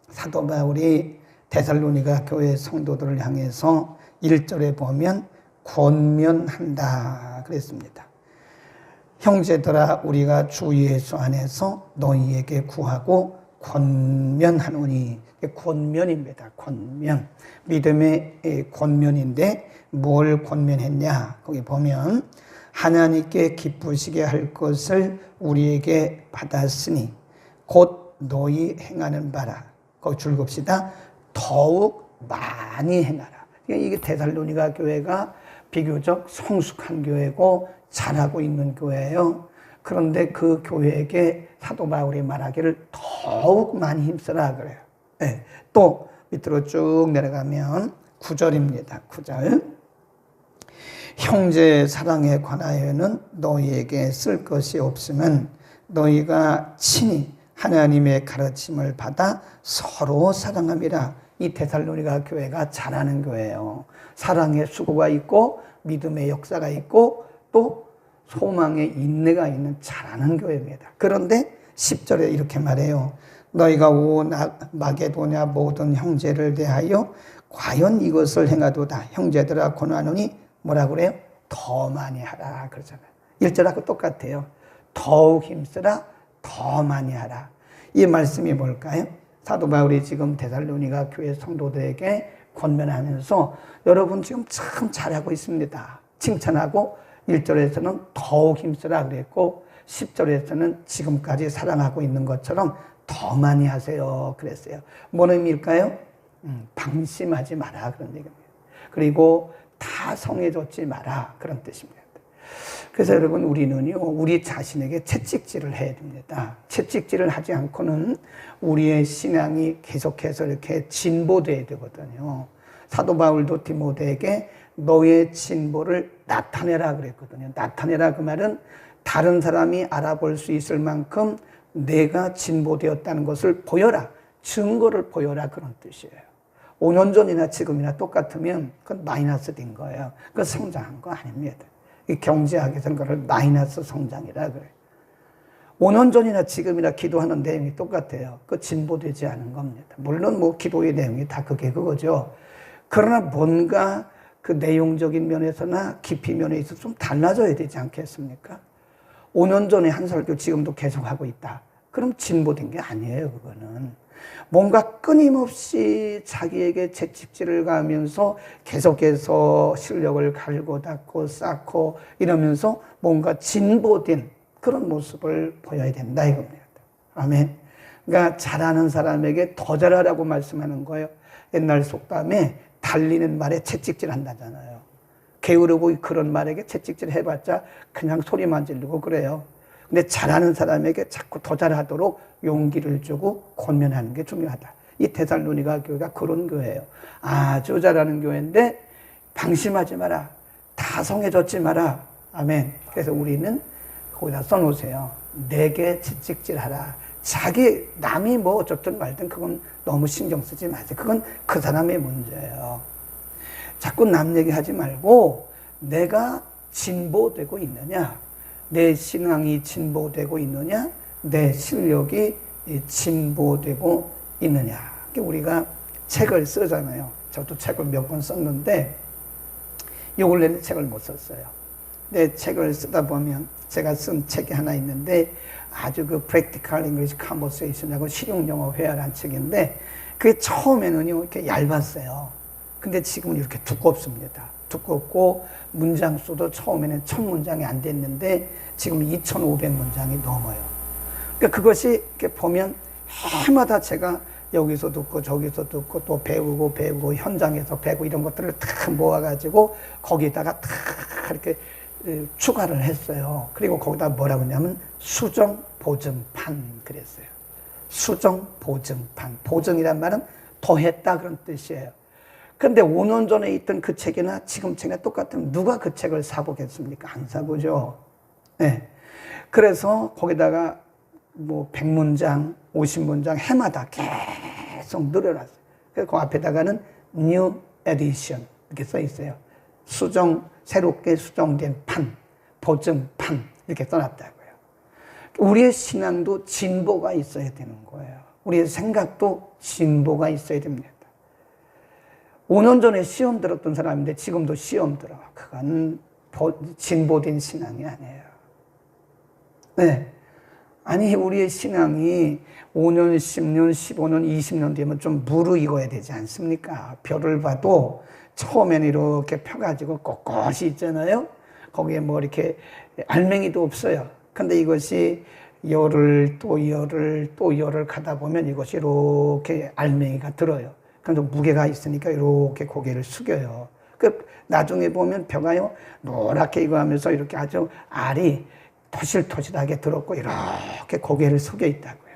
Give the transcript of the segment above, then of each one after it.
사도 바울이 데살로니가 교회 성도들을 향해서 1절에 보면 권면한다 그랬습니다. 형제들아 우리가 주 예수 안에서 너희에게 구하고 권면하노니. 권면입니다. 권면. 믿음의 권면인데 뭘 권면했냐. 거기 보면 하나님께 기쁘시게 할 것을 우리에게 받았으니 곧 너희 행하는 바라. 거기 줄겁시다. 더욱 많이 행하라. 이게 데살로니가 교회가 비교적 성숙한 교회고 잘하고 있는 교회예요. 그런데 그 교회에게 사도 바울이 말하기를 더욱 많이 힘쓰라 그래요. 네. 또 밑으로 쭉 내려가면 9절입니다. 9절. 형제 사랑에 관하여는 너희에게 쓸 것이 없으면 너희가 친히 하나님의 가르침을 받아 서로 사랑함이라. 이 데살로니가 교회가 잘하는 교회예요. 사랑의 수고가 있고 믿음의 역사가 있고 또 소망의 인내가 있는 잘하는 교회입니다. 그런데 10절에 이렇게 말해요. 너희가 온 마게도냐 모든 형제를 대하여 과연 이것을 행하도다. 형제들아 권하노니 뭐라 그래요? 더 많이 하라 그러잖아요. 1절하고 똑같아요. 더욱 힘쓰라, 더 많이 하라. 이 말씀이 뭘까요? 사도 바울이 지금 데살로니가 교회 성도들에게 권면하면서 여러분 지금 참 잘하고 있습니다. 칭찬하고 1절에서는 더욱 힘쓰라 그랬고 10절에서는 지금까지 사랑하고 있는 것처럼 더 많이 하세요 그랬어요. 뭔 의미일까요? 방심하지 마라 그런 얘기입니다. 그리고 다 성해줬지 마라 그런 뜻입니다. 그래서 여러분 우리는요 우리 자신에게 채찍질을 해야 됩니다. 채찍질을 하지 않고는 우리의 신앙이 계속해서 이렇게 진보돼야 되거든요. 사도 바울도 디모데에게 너의 진보를 나타내라 그랬거든요. 나타내라 그 말은 다른 사람이 알아볼 수 있을 만큼 내가 진보되었다는 것을 보여라. 증거를 보여라 그런 뜻이에요. 5년 전이나 지금이나 똑같으면 그건 마이너스 된 거예요. 그건 성장한 거 아닙니다. 이 경제학에서는 그걸 마이너스 성장이라 그래요. 5년 전이나 지금이나 기도하는 내용이 똑같아요. 그 진보되지 않은 겁니다. 물론 뭐 기도의 내용이 다 그거죠. 그러나 뭔가 그 내용적인 면에서나 깊이 면에 있어서 좀 달라져야 되지 않겠습니까? 5년 전에 한 설교 지금도 계속하고 있다. 그럼 진보된 게 아니에요, 그거는. 뭔가 끊임없이 자기에게 채찍질을 가하면서 계속해서 실력을 갈고 닦고 쌓고 이러면서 뭔가 진보된 그런 모습을 보여야 된다 이겁니다. 아멘. 그러니까 잘하는 사람에게 더 잘하라고 말씀하는 거예요. 옛날 속담에 달리는 말에 채찍질 한다잖아요. 게으르고 그런 말에게 채찍질 해봤자 그냥 소리만 지르고 그래요. 근데 잘하는 사람에게 자꾸 더 잘하도록 용기를 주고 권면하는 게 중요하다. 이 데살로니가 교회가 그런 교회예요. 아주 잘하는 교회인데 방심하지 마라. 다 성해졌지 마라. 아멘. 그래서 우리는 거기다 써놓으세요. 내게 채찍질하라. 자기 남이 뭐 어쩌든 말든 그건 너무 신경 쓰지 마세요. 그건 그 사람의 문제예요. 자꾸 남 얘기하지 말고 내가 진보되고 있느냐, 내 신앙이 진보되고 있느냐, 내 실력이 진보되고 있느냐. 우리가 책을 쓰잖아요. 저도 책을 몇 권 썼는데 요 근래는 책을 못 썼어요. 근데 책을 쓰다 보면 제가 쓴 책이 하나 있는데 아주 그 Practical English Conversation하고 실용영어 회화라는 책인데 그게 처음에는요 이렇게 얇았어요. 근데 지금은 이렇게 두껍습니다. 두껍고 문장 수도 처음에는 1000문장이 안 됐는데 지금 2500문장이 넘어요. 그러니까 그것이 이렇게 보면 해마다 제가 여기서 듣고 저기서 듣고 또 배우고 현장에서 배우고 이런 것들을 다 모아가지고 거기다가 다 이렇게 추가를 했어요. 그리고 거기다 뭐라고 했냐면 수정 보증판 그랬어요. 수정 보증판. 보증이란 말은 더했다 그런 뜻이에요. 그런데 5년 전에 있던 그 책이나 지금 책이나 똑같으면 누가 그 책을 사보겠습니까? 안 사보죠. 네. 그래서 거기다가 뭐 100문장, 50문장 해마다 계속 늘어났어요. 그래서 그 앞에다가는 New Edition 이렇게 써 있어요. 새롭게 수정된 판, 보증판 이렇게 써놨다고요. 우리의 신앙도 진보가 있어야 되는 거예요. 우리의 생각도 진보가 있어야 됩니다. 5년 전에 시험 들었던 사람인데 지금도 시험 들어. 그건 진보된 신앙이 아니에요. 네. 아니, 우리의 신앙이 5년, 10년, 15년, 20년 되면 좀 무르익어야 되지 않습니까? 별을 봐도 처음에는 이렇게 펴가지고 꼿꼿이 있잖아요. 거기에 뭐 이렇게 알맹이도 없어요. 근데 이것이 열흘 또 열흘 또 열흘 가다 보면 이것이 이렇게 알맹이가 들어요. 그래서 무게가 있으니까 이렇게 고개를 숙여요. 그 나중에 보면 벼가요 노랗게 이거 하면서 이렇게 아주 알이 토실토실하게 들었고 이렇게 고개를 숙여 있다고요.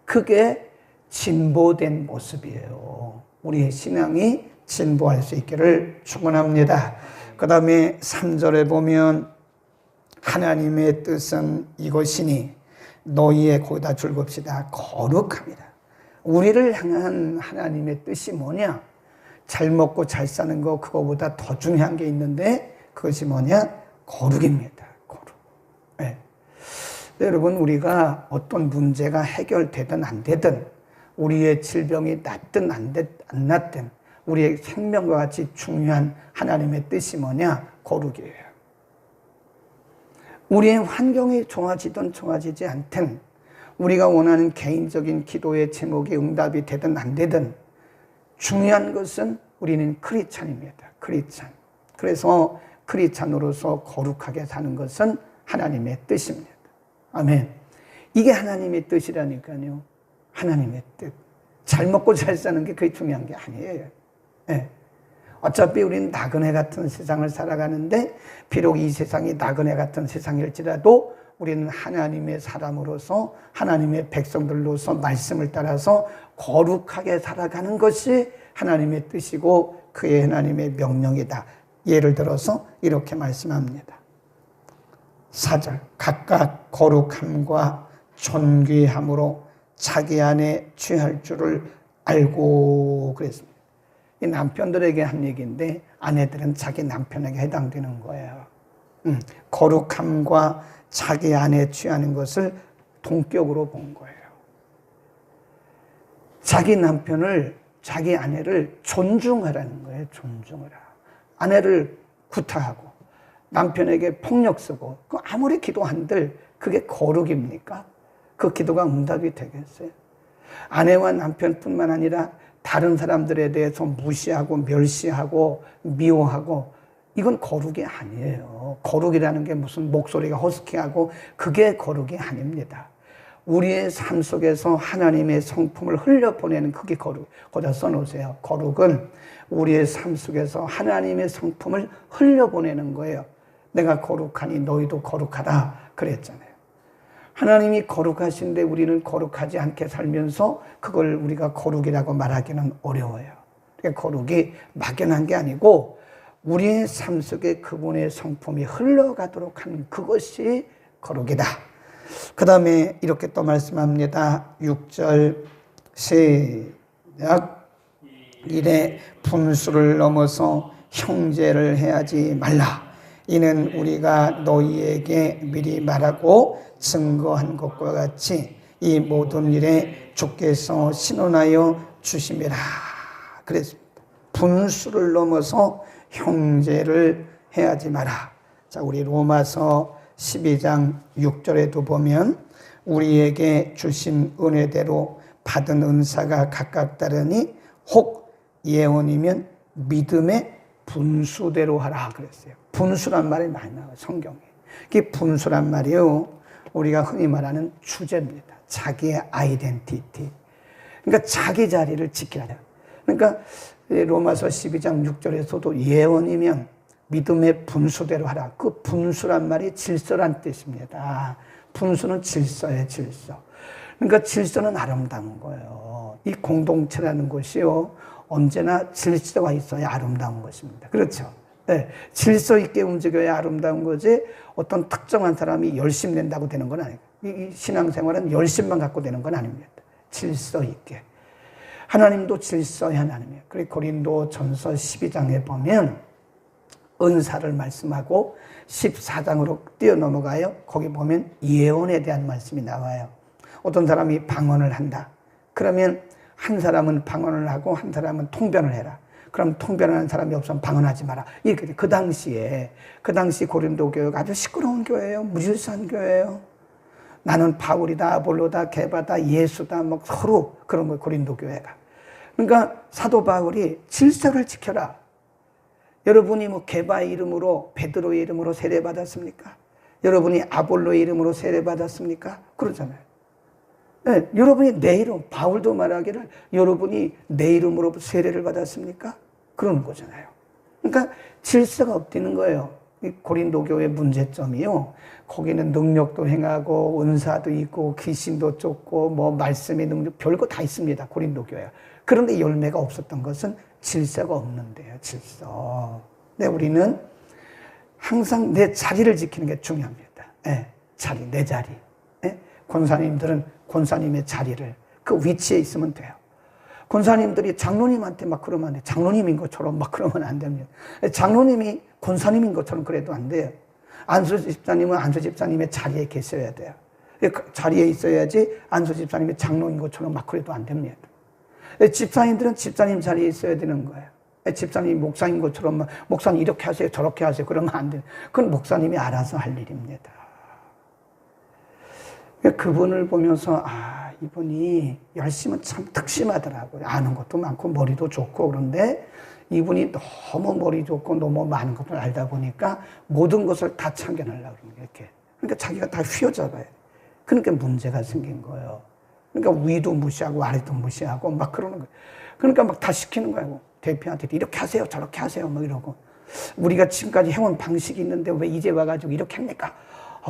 그게 진보된 모습이에요. 우리의 신앙이 진보할 수 있기를 축원합니다. 그 다음에 3절에 보면 하나님의 뜻은 이것이니 너희의 고다 줄급시다 거룩합니다. 우리를 향한 하나님의 뜻이 뭐냐? 잘 먹고 잘 사는 거 그거보다 더 중요한 게 있는데 그것이 뭐냐? 거룩입니다. 거룩. 네. 여러분, 우리가 어떤 문제가 해결되든 안 되든 우리의 질병이 낫든 안 낫든 우리의 생명과 같이 중요한 하나님의 뜻이 뭐냐? 거룩이에요. 우리의 환경이 좋아지든 좋아지지 않든 우리가 원하는 개인적인 기도의 제목이 응답이 되든 안 되든 중요한 것은 우리는 크리스찬입니다. 크리스찬. 그래서 크리스찬으로서 거룩하게 사는 것은 하나님의 뜻입니다. 아멘. 이게 하나님의 뜻이라니까요. 하나님의 뜻. 잘 먹고 잘 사는 게 그게 중요한 게 아니에요. 네. 어차피 우리는 나그네 같은 세상을 살아가는데 비록 이 세상이 나그네 같은 세상일지라도 우리는 하나님의 사람으로서 하나님의 백성들로서 말씀을 따라서 거룩하게 살아가는 것이 하나님의 뜻이고 그의 하나님의 명령이다. 예를 들어서 이렇게 말씀합니다. 4절 각각 거룩함과 존귀함으로 자기 안에 취할 줄을 알고 그랬습니다. 이 남편들에게 한 얘기인데 아내들은 자기 남편에게 해당되는 거예요. 거룩함과 자기 안에 취하는 것을 동격으로 본 거예요. 자기 남편을, 자기 아내를 존중하라는 거예요. 존중하라. 아내를 구타하고 남편에게 폭력 쓰고 아무리 기도한들 그게 거룩입니까? 그 기도가 응답이 되겠어요? 아내와 남편뿐만 아니라 다른 사람들에 대해서 무시하고 멸시하고 미워하고 이건 거룩이 아니에요. 거룩이라는 게 무슨 목소리가 허스키하고 그게 거룩이 아닙니다. 우리의 삶 속에서 하나님의 성품을 흘려보내는 그게 거룩. 거기다 써놓으세요. 거룩은 우리의 삶 속에서 하나님의 성품을 흘려보내는 거예요. 내가 거룩하니 너희도 거룩하다 그랬잖아요. 하나님이 거룩하신데 우리는 거룩하지 않게 살면서 그걸 우리가 거룩이라고 말하기는 어려워요. 그러니까 거룩이 막연한 게 아니고 우리의 삶 속에 그분의 성품이 흘러가도록 하는 그것이 거룩이다. 그 다음에 이렇게 또 말씀합니다. 6절 시작. 이래 분수를 넘어서 형제를 해하지 말라. 이는 우리가 너희에게 미리 말하고 증거한 것과 같이 이 모든 일에 주께서 신원하여 주심이라 그랬습니다. 분수를 넘어서 형제를 해하지 마라. 자, 우리 로마서 12장 6절에도 보면 우리에게 주신 은혜대로 받은 은사가 각각 다르니 혹 예언이면 믿음의 분수대로 하라 그랬어요. 분수란 말이 많이 나와요, 성경에. 그 분수란 말이요, 우리가 흔히 말하는 주제입니다. 자기의 아이덴티티. 그러니까 자기 자리를 지키라. 그러니까 로마서 12장 6절에서도 예언이면 믿음의 분수대로 하라. 그 분수란 말이 질서란 뜻입니다. 분수는 질서예요, 질서. 그러니까 질서는 아름다운 거예요. 이 공동체라는 것이요, 언제나 질서가 있어야 아름다운 것입니다. 그렇죠? 네, 질서 있게 움직여야 아름다운 거지 어떤 특정한 사람이 열심 낸다고 되는 건 아니에요. 이 신앙생활은 열심만 갖고 되는 건 아닙니다. 질서 있게. 하나님도 질서의 하나님이에요. 그리고 고린도전서 12장에 보면 은사를 말씀하고 14장으로 뛰어넘어가요. 거기 보면 예언에 대한 말씀이 나와요. 어떤 사람이 방언을 한다. 그러면 한 사람은 방언을 하고 한 사람은 통변을 해라. 그럼 통변하는 사람이 없으면 방언하지 마라. 이렇게 그 당시 고린도 교회가 아주 시끄러운 교회예요. 무질서한 교회예요. 나는 바울이다, 아볼로다, 게바다, 예수다, 뭐 서로 그런 거예요. 고린도 교회가. 그러니까 사도 바울이 질서를 지켜라. 여러분이 뭐 게바의 이름으로, 베드로의 이름으로 세례 받았습니까? 여러분이 아볼로의 이름으로 세례 받았습니까? 그러잖아요. 네, 여러분이 내 이름, 바울도 말하기를 여러분이 내 이름으로 세례를 받았습니까? 그러는 거잖아요. 그러니까 질서가 없다는 거예요. 이 고린도 교회 문제점이요. 거기는 능력도 행하고 은사도 있고 귀신도 쫓고 뭐 말씀의 능력 별거 다 있습니다. 고린도 교회가. 그런데 열매가 없었던 것은 질서가 없는데요. 질서. 네, 우리는 항상 내 자리를 지키는 게 중요합니다. 네, 자리, 내 자리. 네? 권사님들은 권사님의 자리를 그 위치에 있으면 돼요. 권사님들이 장로님한테 막 그러면 안 돼요. 장로님인 것처럼 막 그러면 안 됩니다. 장로님이 권사님인 것처럼 그래도 안 돼요. 안수 집사님은 안수 집사님의 자리에 계셔야 돼요. 자리에 있어야지 안수 집사님의 장로인 것처럼 막 그래도 안 됩니다. 집사님들은 집사님 자리에 있어야 되는 거예요. 집사님 목사인 것처럼 막 목사님 이렇게 하세요 저렇게 하세요 그러면 안 돼요. 그건 목사님이 알아서 할 일입니다. 그분을 보면서 이분이 열심은 참 특심하더라고요. 아는 것도 많고 머리도 좋고 그런데 이분이 너무 머리 좋고 너무 많은 것을 알다 보니까 모든 것을 다 참견하려고 그러는 거예요. 이렇게. 그러니까 자기가 다 휘어잡아요. 그러니까 문제가 생긴 거예요. 그러니까 위도 무시하고 아래도 무시하고 막 그러는 거예요. 그러니까 막 다 시키는 거예요. 대표한테 이렇게 하세요 저렇게 하세요 막 이러고 우리가 지금까지 해온 방식이 있는데 왜 이제 와가지고 이렇게 합니까?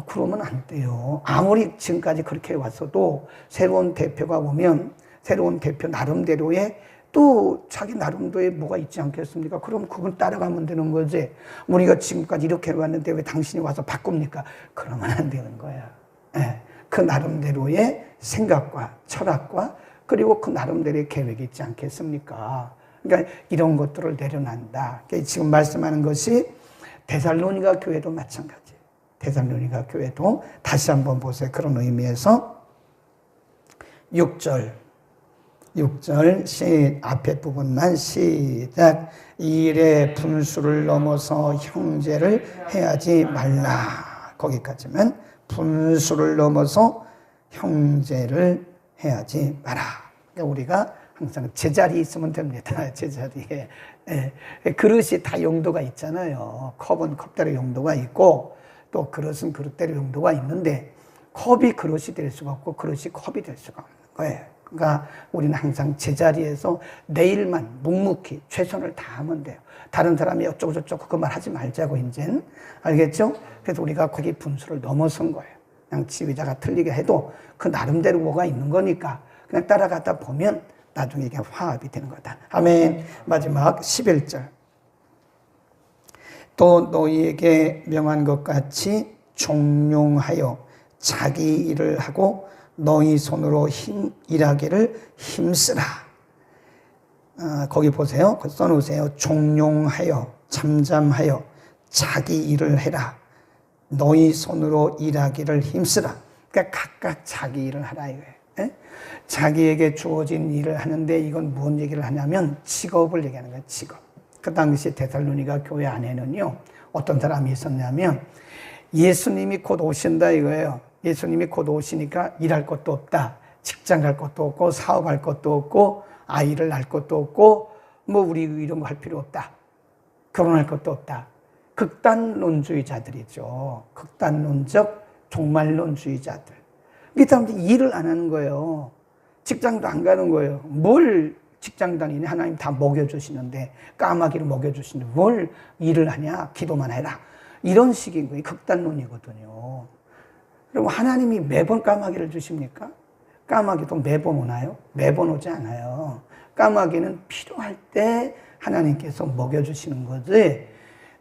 그러면 안 돼요. 아무리 지금까지 그렇게 왔어도 새로운 대표가 오면 새로운 대표 나름대로의 또 자기 나름대로의 뭐가 있지 않겠습니까? 그럼 그건 따라가면 되는 거지. 우리가 지금까지 이렇게 왔는데 왜 당신이 와서 바꿉니까? 그러면 안 되는 거야. 네. 그 나름대로의 생각과 철학과 그리고 그 나름대로의 계획이 있지 않겠습니까? 그러니까 이런 것들을 내려놓는다. 그러니까 지금 말씀하는 것이 데살로니가 교회도 마찬가지. 데살로니가 교회도 다시 한번 보세요. 그런 의미에서 6절 앞에 부분만 시작. 일의 분수를 넘어서 형제를 해하지 말라. 거기까지만 분수를 넘어서 형제를 해하지 마라. 그러니까 우리가 항상 제자리에 있으면 됩니다. 제자리에. 그릇이 다 용도가 있잖아요. 컵은 컵대로 용도가 있고 또 그릇은 그릇대로 용도가 있는데 컵이 그릇이 될 수가 없고 그릇이 컵이 될 수가 없는 거예요. 그러니까 우리는 항상 제자리에서 내 일만 묵묵히 최선을 다하면 돼요. 다른 사람이 어쩌고 저쩌고 그 말 하지 말자고 이제는. 알겠죠? 그래서 우리가 거기 분수를 넘어선 거예요. 그냥 지휘자가 틀리게 해도 그 나름대로 뭐가 있는 거니까 그냥 따라가다 보면 나중에 이게 화합이 되는 거다. 아멘. 마지막 11절. 또 너희에게 명한 것 같이 종용하여 자기 일을 하고 너희 손으로 일하기를 힘쓰라. 거기 보세요. 써놓으세요. 종용하여 잠잠하여 자기 일을 해라. 너희 손으로 일하기를 힘쓰라. 그러니까 각각 자기 일을 하라 이거예요. 에? 자기에게 주어진 일을 하는데 이건 무슨 얘기를 하냐면 직업을 얘기하는 거예요. 직업. 그 당시 데살로니가 교회 안에는요 어떤 사람이 있었냐면 예수님이 곧 오신다 이거예요. 예수님이 곧 오시니까 일할 것도 없다. 직장 갈 것도 없고 사업할 것도 없고 아이를 낳을 것도 없고 뭐 우리 이런 거 할 필요 없다. 결혼할 것도 없다. 극단론주의자들이죠. 극단론적 종말론주의자들. 이 사람들이 일을 안 하는 거예요. 직장도 안 가는 거예요. 뭘 직장 다니니 하나님 다 먹여주시는데 까마귀를 먹여주시는데 뭘 일을 하냐 기도만 해라 이런 식인 거예요. 극단론이거든요. 그리고 하나님이 매번 까마귀를 주십니까? 까마귀도 매번 오나요? 매번 오지 않아요. 까마귀는 필요할 때 하나님께서 먹여주시는 거지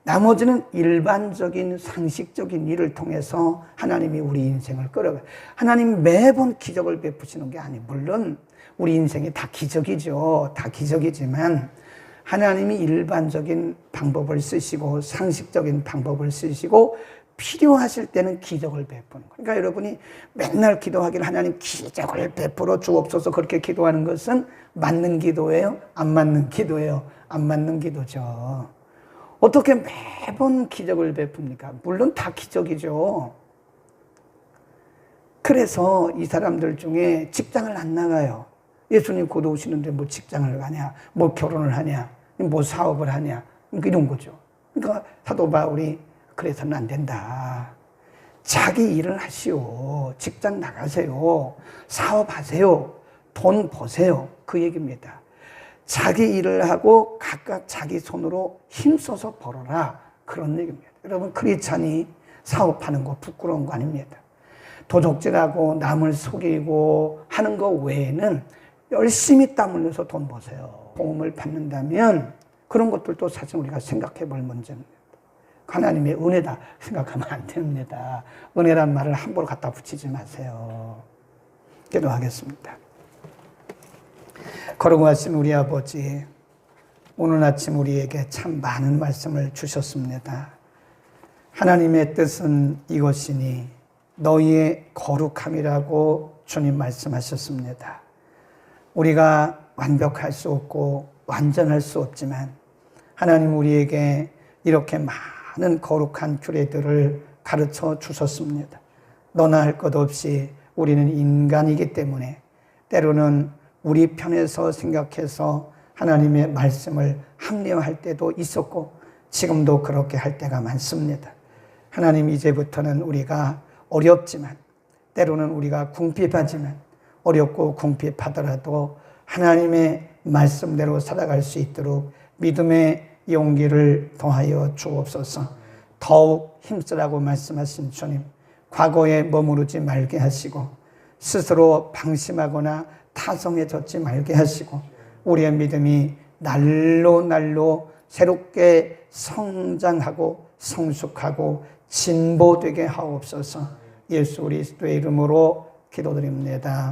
나머지는 일반적인 상식적인 일을 통해서 하나님이 우리 인생을 끌어가요. 하나님이 매번 기적을 베푸시는 게 아니에요. 물론 우리 인생이 다 기적이죠. 다 기적이지만 하나님이 일반적인 방법을 쓰시고 상식적인 방법을 쓰시고 필요하실 때는 기적을 베푸는 거예요. 그러니까 여러분이 맨날 기도하기를 하나님 기적을 베풀어 주옵소서 그렇게 기도하는 것은 맞는 기도예요? 안 맞는 기도예요? 안 맞는 기도죠. 어떻게 매번 기적을 베풉니까? 물론 다 기적이죠. 그래서 이 사람들 중에 직장을 안 나가요. 예수님 곧 오시는데 뭐 직장을 가냐, 뭐 결혼을 하냐, 뭐 사업을 하냐, 이런 거죠. 그러니까 사도 바울이 그래서는 안 된다. 자기 일을 하시오. 직장 나가세요. 사업하세요. 돈 버세요. 그 얘기입니다. 자기 일을 하고 각각 자기 손으로 힘써서 벌어라. 그런 얘기입니다. 여러분 크리스찬이 사업하는 거 부끄러운 거 아닙니다. 도적질하고 남을 속이고 하는 거 외에는 열심히 땀 흘려서 돈 버세요. 도움을 받는다면 그런 것들도 사실 우리가 생각해 볼 문제입니다. 하나님의 은혜다 생각하면 안 됩니다. 은혜란 말을 함부로 갖다 붙이지 마세요. 기도하겠습니다. 거룩하신 우리 아버지, 오늘 아침 우리에게 참 많은 말씀을 주셨습니다. 하나님의 뜻은 이것이니 너희의 거룩함이라고 주님 말씀하셨습니다. 우리가 완벽할 수 없고 완전할 수 없지만 하나님 우리에게 이렇게 많은 거룩한 규례들을 가르쳐 주셨습니다. 너나 할 것 없이 우리는 인간이기 때문에 때로는 우리 편에서 생각해서 하나님의 말씀을 합리화할 때도 있었고 지금도 그렇게 할 때가 많습니다. 하나님 이제부터는 우리가 어렵지만 때로는 우리가 궁핍하지만 어렵고 궁핍하더라도 하나님의 말씀대로 살아갈 수 있도록 믿음의 용기를 더하여 주옵소서. 더욱 힘쓰라고 말씀하신 주님, 과거에 머무르지 말게 하시고 스스로 방심하거나 타성해졌지 말게 하시고 우리의 믿음이 날로 새롭게 성장하고 성숙하고 진보되게 하옵소서. 예수 그리스도의 이름으로 기도드립니다.